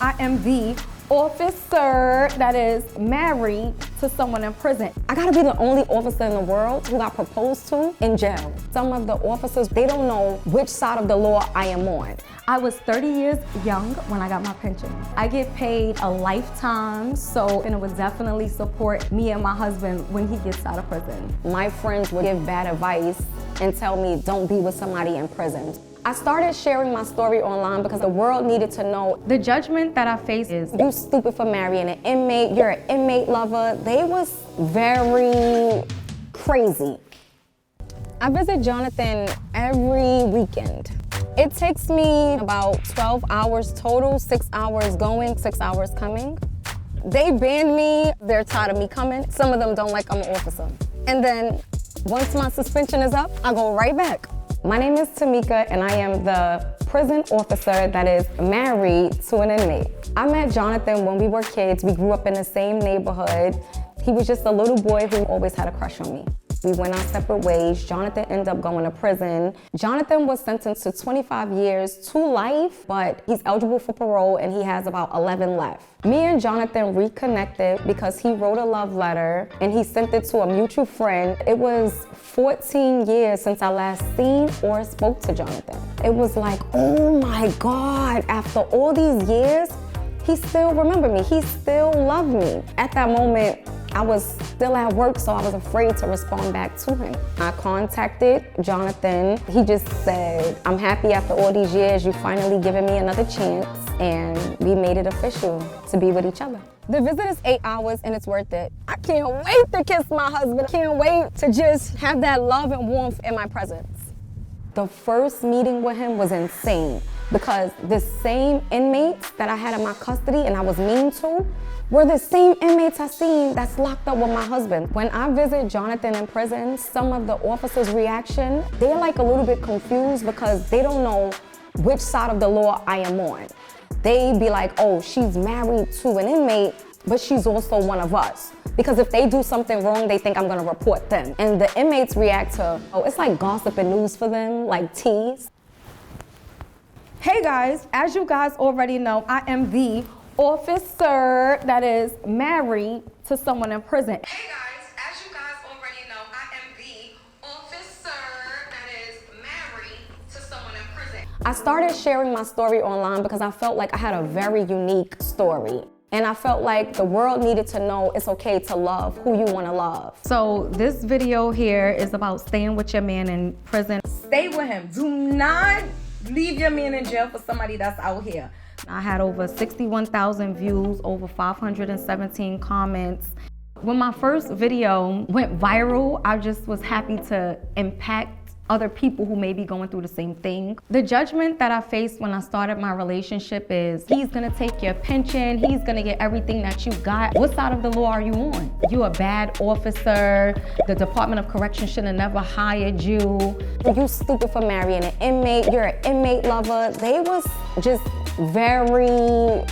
I am the officer that is married to someone in prison. I gotta be the only officer in the world who got proposed to in jail. Some of the officers, they don't know which side of the law I am on. I was 30 years young when I got my pension. I get paid a lifetime, and it would definitely support me and my husband when he gets out of prison. My friends would give bad advice and tell me, don't be with somebody in prison. I started sharing my story online because the world needed to know. The judgment that I face is, you stupid for marrying an inmate, you're an inmate lover. They was very crazy. I visit Jonathan every weekend. It takes me about 12 hours total, 6 hours going, 6 hours coming. They banned me, they're tired of me coming. Some of them don't like I'm an officer. And then once my suspension is up, I go right back. My name is Tameka, and I am the prison officer that is married to an inmate. I met Jonathan when we were kids. We grew up in the same neighborhood. He was just a little boy who always had a crush on me. We went our separate ways. Jonathan ended up going to prison. Jonathan was sentenced to 25 years to life, but he's eligible for parole and he has about 11 left. Me and Jonathan reconnected because he wrote a love letter and he sent it to a mutual friend. It was 14 years since I last seen or spoke to Jonathan. It was like, oh my God, after all these years, he still remembered me. He still loved me. At that moment, I was still at work, so I was afraid to respond back to him. I contacted Jonathan. He just said, I'm happy after all these years, you finally given me another chance, and we made it official to be with each other. The visit is 8 hours and it's worth it. I can't wait to kiss my husband. Can't wait to just have that love and warmth in my presence. The first meeting with him was insane because the same inmates that I had in my custody and I was mean to were the same inmates I seen that's locked up with my husband. When I visit Jonathan in prison, some of the officers' reaction, they're like a little bit confused because they don't know which side of the law I am on. They be like, oh, she's married to an inmate, but she's also one of us. Because if they do something wrong, they think I'm gonna report them. And the inmates react to, oh, it's like gossip and news for them, like tease. Hey guys, as you guys already know, I am the officer that is married to someone in prison. Hey guys, as you guys already know, I am the officer that is married to someone in prison. I started sharing my story online because I felt like I had a very unique story. And I felt like the world needed to know it's okay to love who you want to love. So this video here is about staying with your man in prison. Stay with him. Do not leave your man in jail for somebody that's out here. I had over 61,000 views, over 517 comments. When my first video went viral, I just was happy to impact other people who may be going through the same thing. The judgment that I faced when I started my relationship is, he's gonna take your pension, he's gonna get everything that you got. What side of the law are you on? You a bad officer, the Department of Correction should have never hired you. You stupid for marrying an inmate, you're an inmate lover. They was just very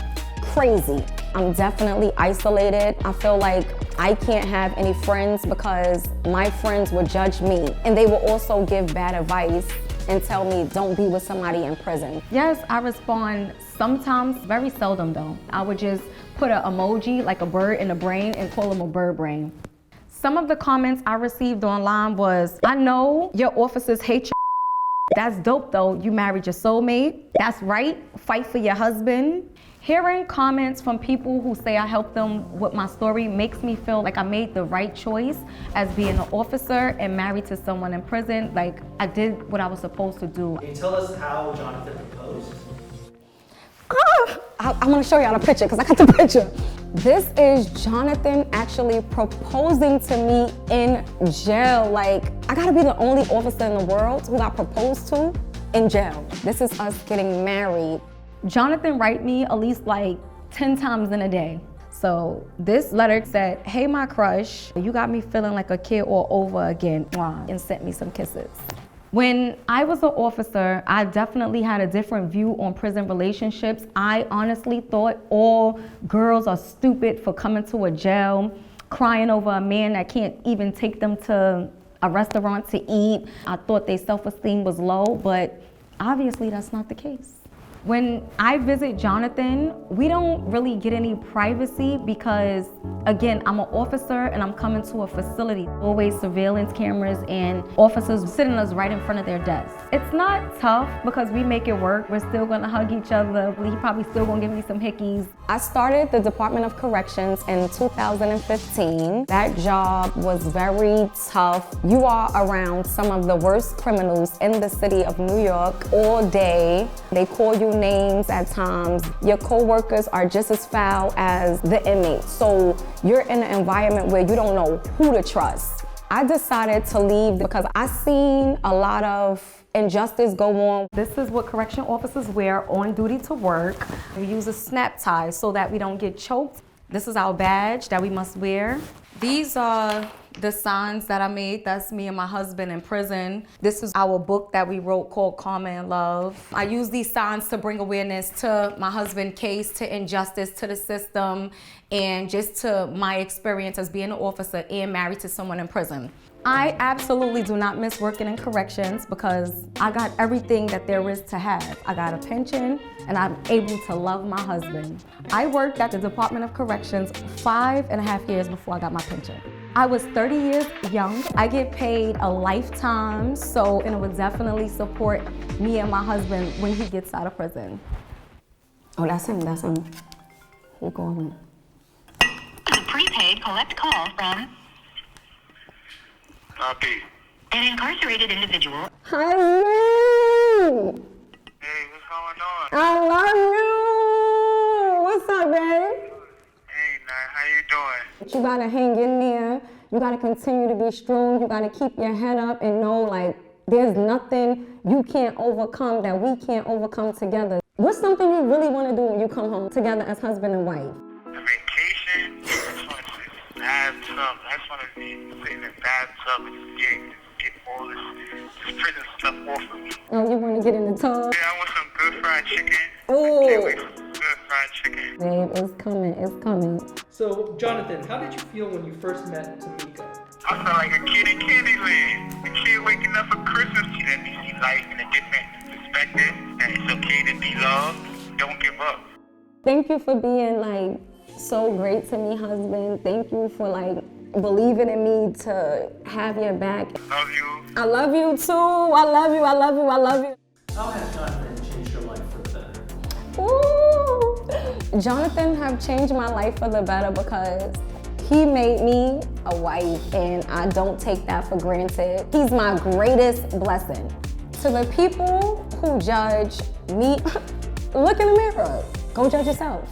crazy. I'm definitely isolated. I feel like I can't have any friends because my friends would judge me. And they will also give bad advice and tell me, don't be with somebody in prison. Yes, I respond sometimes, very seldom though. I would just put an emoji, like a bird in the brain, and call them a bird brain. Some of the comments I received online was, I know your officers hate your That's dope though, you married your soulmate. That's right, fight for your husband. Hearing comments from people who say I helped them with my story makes me feel like I made the right choice as being an officer and married to someone in prison. Like, I did what I was supposed to do. Can you tell us how Jonathan proposed? I want to show y'all the picture because I got the picture. This is Jonathan actually proposing to me in jail. Like, I gotta be the only officer in the world who got proposed to in jail. This is us getting married. Jonathan write me at least like 10 times in a day. So this letter said, hey my crush, you got me feeling like a kid all over again, and sent me some kisses. When I was an officer, I definitely had a different view on prison relationships. I honestly thought all girls are stupid for coming to a jail, crying over a man that can't even take them to a restaurant to eat. I thought their self-esteem was low, but obviously that's not the case. When I visit Jonathan, we don't really get any privacy because, again, I'm an officer and I'm coming to a facility. Always surveillance cameras and officers sitting us right in front of their desks. It's not tough because we make it work. We're still gonna hug each other. He probably still gonna give me some hickeys. I started the Department of Corrections in 2015. That job was very tough. You are around some of the worst criminals in the city of New York all day. They call you names at times. Your co-workers are just as foul as the inmates. So you're in an environment where you don't know who to trust. I decided to leave because I seen a lot of injustice go on. This is what correction officers wear on duty to work. We use a snap tie so that we don't get choked. This is our badge that we must wear. These are the signs that I made. That's me and my husband in prison. This is our book that we wrote called Karma and Love. I use these signs to bring awareness to my husband's case, to injustice, to the system, and just to my experience as being an officer and married to someone in prison. I absolutely do not miss working in corrections because I got everything that there is to have. I got a pension and I'm able to love my husband. I worked at the Department of Corrections 5.5 years before I got my pension. I was 30 years young. I get paid a lifetime, so it would definitely support me and my husband when he gets out of prison. Oh, that's him. He calling. Prepaid collect call from an incarcerated individual. Hi. Hey, what's going on? I love you. What's up, babe? Hey, Nat, how you doing? You gotta hang in there. You gotta continue to be strong. You gotta keep your head up and know, like, there's nothing you can't overcome that we can't overcome together. What's something you really wanna do when you come home together as husband and wife? A vacation? I just want to sit in the bathtub. I just want to be sitting in the bathtub and get all this prison stuff off of me. Oh, you wanna get in the tub? Yeah, I want some good fried chicken. Ooh. Can't wait for some good fried chicken. Babe, it's coming, it's coming. So, Jonathan, how did you feel when you first met Tameka? I felt like a kid in Candyland. A kid waking up for Christmas. She let me see life in a different perspective. That it's okay to be loved. Don't give up. Thank you for being, like, so great to me, husband. Thank you for, like, believing in me to have your back. Love you. I love you too. I love you, I love you, I love you. How has Jonathan changed your life for the better? Ooh. Jonathan have changed my life for the better because he made me a wife and I don't take that for granted. He's my greatest blessing. To the people who judge me, look in the mirror. Go judge yourself.